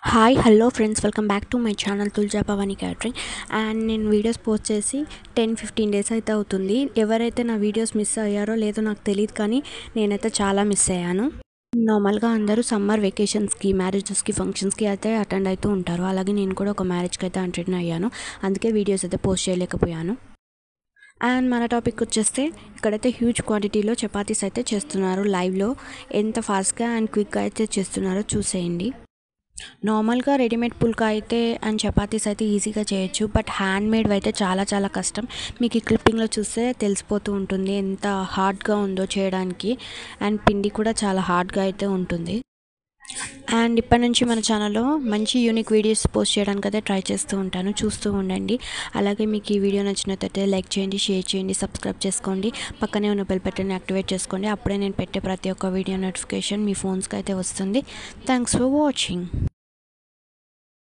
Hi hello friends, welcome back to my channel Tulja Pavani catering. And నేను videos post చేసి 10-15 days అయితే అవుతుంది. ఎవరైతే నా వీడియోస్ మిస్ అయ్యారో లేదో నాకు తెలియదు, కానీ నేనైతే చాలా మిస్ అయ్యాను. నార్మల్గా అందరూ సమ్మర్ వెకేషన్స్కి, మ్యారేజెస్కి, ఫంక్షన్స్కి అయితే అటెండ్ అవుతూ ఉంటారు. అలాగే నేను కూడా ఒక మ్యారేజ్కి అయితే అటెండ్ అయ్యాను. అందుకే వీడియోస్ అయితే పోస్ట్ చేయలేకపోయాను. అండ్ మన టాపిక్ వచ్చేస్తే, ఇక్కడైతే హ్యూజ్ క్వాంటిటీలో చపాతీస్ అయితే చేస్తున్నారు. లైవ్లో ఎంత ఫాస్ట్గా అండ్ క్విక్గా అయితే చేస్తున్నారో చూసేయండి. నార్మల్గా రెడీమేడ్ పుల్కా అయితే అండ్ చపాతీస్ అయితే ఈజీగా చేయొచ్చు, బట్ హ్యాండ్ మేడ్ అయితే చాలా చాలా కష్టం. మీకు ఈ క్లిప్పింగ్లో చూస్తే తెలిసిపోతూ ఉంటుంది ఎంత హార్డ్గా ఉందో చేయడానికి. అండ్ పిండి కూడా చాలా హార్డ్గా అయితే ఉంటుంది. అండ్ ఇప్పటి నుంచి మన ఛానల్లో మంచి యూనిక్ వీడియోస్ పోస్ట్ చేయడానికి అయితే ట్రై చేస్తూ ఉంటాను, చూస్తూ ఉండండి. అలాగే మీకు ఈ వీడియో నచ్చినట్లయితే లైక్ చేయండి, షేర్ చేయండి, సబ్స్క్రైబ్ చేసుకోండి. పక్కనే ఉన్న బెల్ బటన్ని యాక్టివేట్ చేసుకోండి. అప్పుడే నేను పెట్టే ప్రతి ఒక్క వీడియో నోటిఫికేషన్ మీ ఫోన్స్కి అయితే వస్తుంది. Thanks for watching.